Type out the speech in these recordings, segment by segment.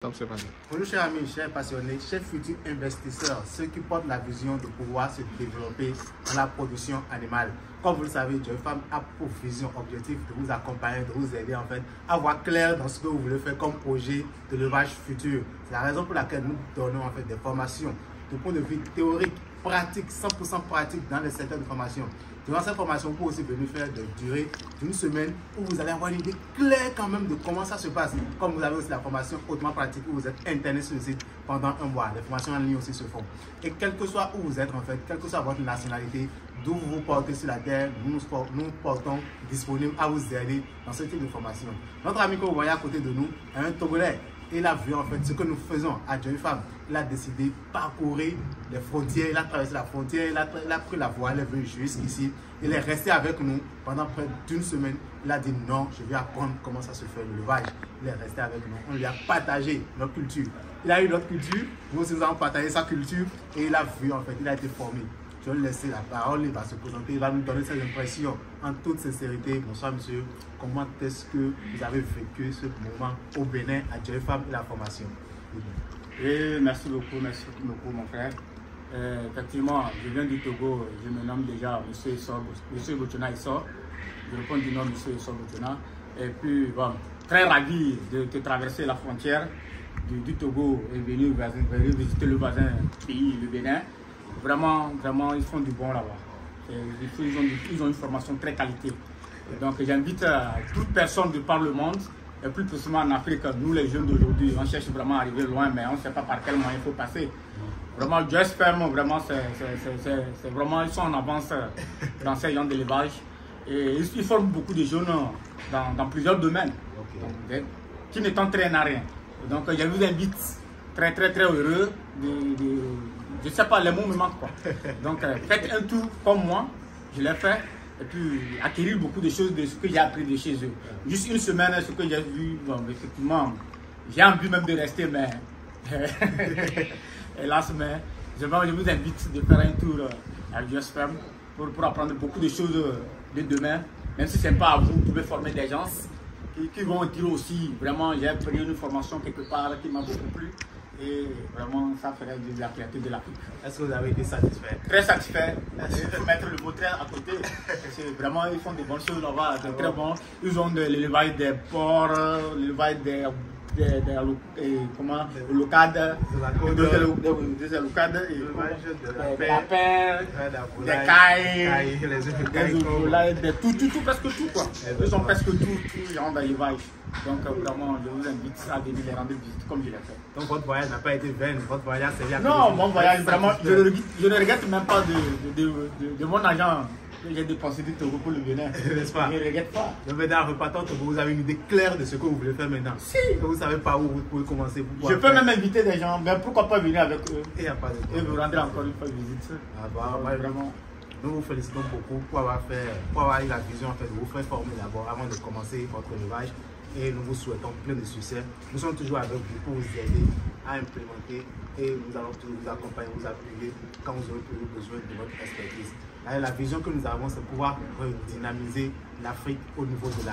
Bonjour chers amis, chers passionnés, chers futurs investisseurs, ceux qui portent la vision de pouvoir se développer dans la production animale. Comme vous le savez, Joy Farm a pour vision, objectif de vous accompagner, de vous aider en fait à voir clair dans ce que vous voulez faire comme projet de levage futur. C'est la raison pour laquelle nous donnons en fait des formations de point de vue théorique, pratique, 100% pratique dans les secteurs de formation. Durant cette formation, vous pouvez aussi venir faire des durées d'une semaine où vous allez avoir une idée claire quand même de comment ça se passe. Comme vous avez aussi la formation hautement pratique où vous êtes interné sur le site pendant un mois. Les formations en ligne aussi se font. Et quel que soit où vous êtes en fait, quelle que soit votre nationalité, d'où vous vous portez sur la terre, nous portons disponibles à vous aider dans ce type de formation. Notre ami que vous voyez à côté de nous est un Togolais. Il a vu en fait ce que nous faisons à Joy Farm. Il a décidé de parcourir les frontières, il a traversé la frontière, il a pris la voie, il est venu jusqu'ici. Il est resté avec nous pendant près d'une semaine. Il a dit non, je vais apprendre comment ça se fait le levage. Il est resté avec nous. On lui a partagé notre culture. Il a eu notre culture, nous aussi nous avons partagé sa culture et il a vu en fait, il a été formé. Je vais lui laisser la parole, il va se présenter, il va nous donner ses impressions en toute sincérité. Bonsoir monsieur, comment est-ce que vous avez vécu ce moment au Bénin à Joy Farm et la formation? Et merci beaucoup mon frère. Effectivement, je viens du Togo, je me nomme déjà monsieur Boutona Issor. Je réponds du nom monsieur Issor Boutona. Et puis bon, très ravi de traverser la frontière du Togo et venir visiter le voisin pays, le Bénin. Vraiment, ils font du bon là-bas. Ils ont une formation très qualité. Et donc j'invite toute personne de par le monde, et plus précisément en Afrique, nous les jeunes d'aujourd'hui, on cherche vraiment à arriver loin, mais on ne sait pas par quel moyen il faut passer. Vraiment, Joy Farm, vraiment, c'est vraiment, ils sont en avance dans ces genres d'élevage. Et ils forment beaucoup de jeunes dans plusieurs domaines, donc, qui ne t'entraînent à rien. Et donc je vous invite, très heureux je ne sais pas, les mots me manquent quoi. Donc faites un tour comme moi, je l'ai fait, et puis acquérir beaucoup de choses de ce que j'ai appris de chez eux. Juste une semaine, ce que j'ai vu, bon, effectivement, j'ai envie même de rester, mais hélas, mais je vous invite de faire un tour à Joy Farm pour apprendre beaucoup de choses de demain. Même si ce n'est pas à vous, vous pouvez former des gens qui vont dire aussi, vraiment, j'ai pris une formation quelque part qui m'a beaucoup plu. Et vraiment, ça ferait de la fierté de l'Afrique. Est-ce que vous avez été satisfait? Très satisfait. Il faut mettre le mot très à côté. Vraiment, ils font des bonnes choses là-bas. C'est très bon. Ils ont de l'élevage des porcs, l'élevage des locades, des locades, des lapins, des cailles, des tout, presque tout quoi. Ils ont presque tout genre d'élevage. Donc vraiment, je vous invite à venir les rendre visite comme je l'ai fait. Donc votre voyage n'a pas été vain, votre voyage c'est bien. Non, mon voyage vraiment, je ne regrette même pas de mon argent que j'ai dépensé du Togo pour le Bénin. N'est-ce pas? Je ne regrette pas. Donc maintenant, en repartant, vous avez une idée claire de ce que vous voulez faire maintenant. Si. Vous ne savez pas où vous pouvez commencer. Je peux même inviter des gens, mais pourquoi pas venir avec eux? Il n'y a pas de problème. Et vous rendre encore une fois visite. Ah bah, vraiment. Nous vous félicitons beaucoup pour avoir eu la vision en fait, de vous faire former d'abord avant de commencer votre élevage. Et nous vous souhaitons plein de succès. Nous sommes toujours avec vous pour vous aider à implémenter et nous allons toujours vous accompagner, vous appuyer quand vous aurez besoin de votre expertise. La vision que nous avons, c'est pouvoir redynamiser l'Afrique au niveau de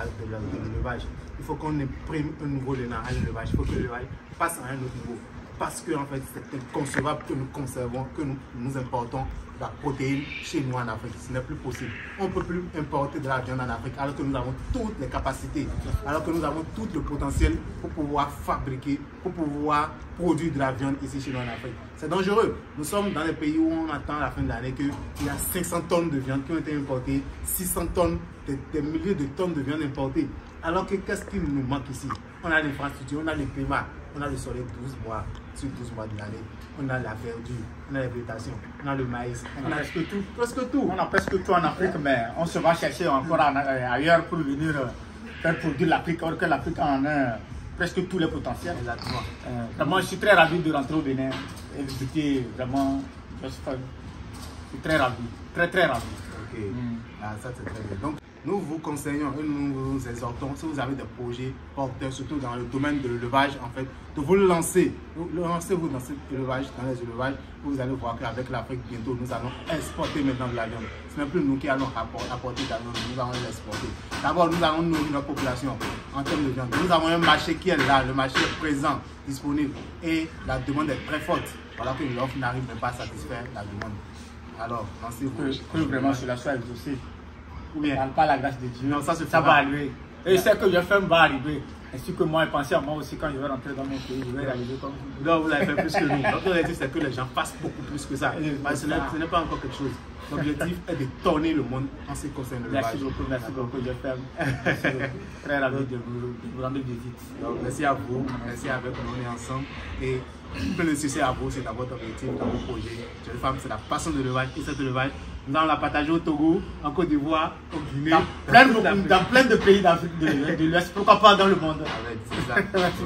l'élevage. Il faut qu'on imprime un nouveau élan à l'élevage. Il faut que l'élevage passe à un autre niveau. Parce que en fait, c'est inconcevable que nous conservons, que nous importons la protéine chez nous en Afrique. Ce n'est plus possible. On ne peut plus importer de la viande en Afrique alors que nous avons toutes les capacités, alors que nous avons tout le potentiel pour pouvoir fabriquer, pour pouvoir produire de la viande ici chez nous en Afrique. C'est dangereux. Nous sommes dans des pays où on attend à la fin de l'année qu'il y a 500 tonnes de viande qui ont été importées, 600 tonnes, des milliers de tonnes de viande importées. Alors que qu'est-ce qui nous manque ici? On a l'infrastructure, on a le climat, on a le soleil 12 mois sur 12 mois de l'année. On a la verdure, on a la végétation, on a le maïs, on a presque tout. Presque tout. On a presque tout en Afrique, mais on se va chercher encore ailleurs pour venir faire produire l'Afrique, alors que l'Afrique en a presque tous les potentiels. Exactement. Vraiment, je suis très ravi de rentrer au Bénin et visiter vraiment. Je suis très ravi, très ravi. Ok, ah, ça c'est très bien. Donc, nous vous conseillons et nous vous exhortons, si vous avez des projets porteurs, surtout dans le domaine de l'élevage, en fait, de vous lancer. Lancez-vous dans cet élevage, dans les élevages. Vous allez voir qu'avec l'Afrique, bientôt, nous allons exporter maintenant de la viande. Ce n'est plus nous qui allons apporter de la viande, nous allons l'exporter. D'abord, nous allons nourrir notre population en termes de viande. Nous avons un marché qui est là, le marché est présent, disponible, et la demande est très forte. Voilà que l'offre n'arrive même pas à satisfaire la demande. Alors, lancez-vous. Que vraiment cela soit exaucé. Ou bien pas la grâce de Dieu. Non, ça va arriver. Et c'est que je fais va arriver. Ainsi que moi, pensez à moi aussi quand je vais rentrer dans mon pays, je vais réaliser comme vous. Non, vous avez fait plus que nous. L'objectif, c'est que les gens fassent beaucoup plus que ça. Mais ce n'est pas encore quelque chose. L'objectif est de tourner le monde en ce qui concerne le Merci beaucoup, je ferme. Très ravi de vous rendre visite. Donc, merci à vous, merci avec nous, on est ensemble. Et plein de succès à vous, c'est dans votre objectif, dans vos projets. Jeune femme, c'est la passion de l'élevage et cet élevage, nous allons la partager au Togo, en Côte d'Ivoire, au Guinée, dans plein de pays d'Afrique de l'Ouest, pourquoi pas dans le monde. C'est ça. Merci.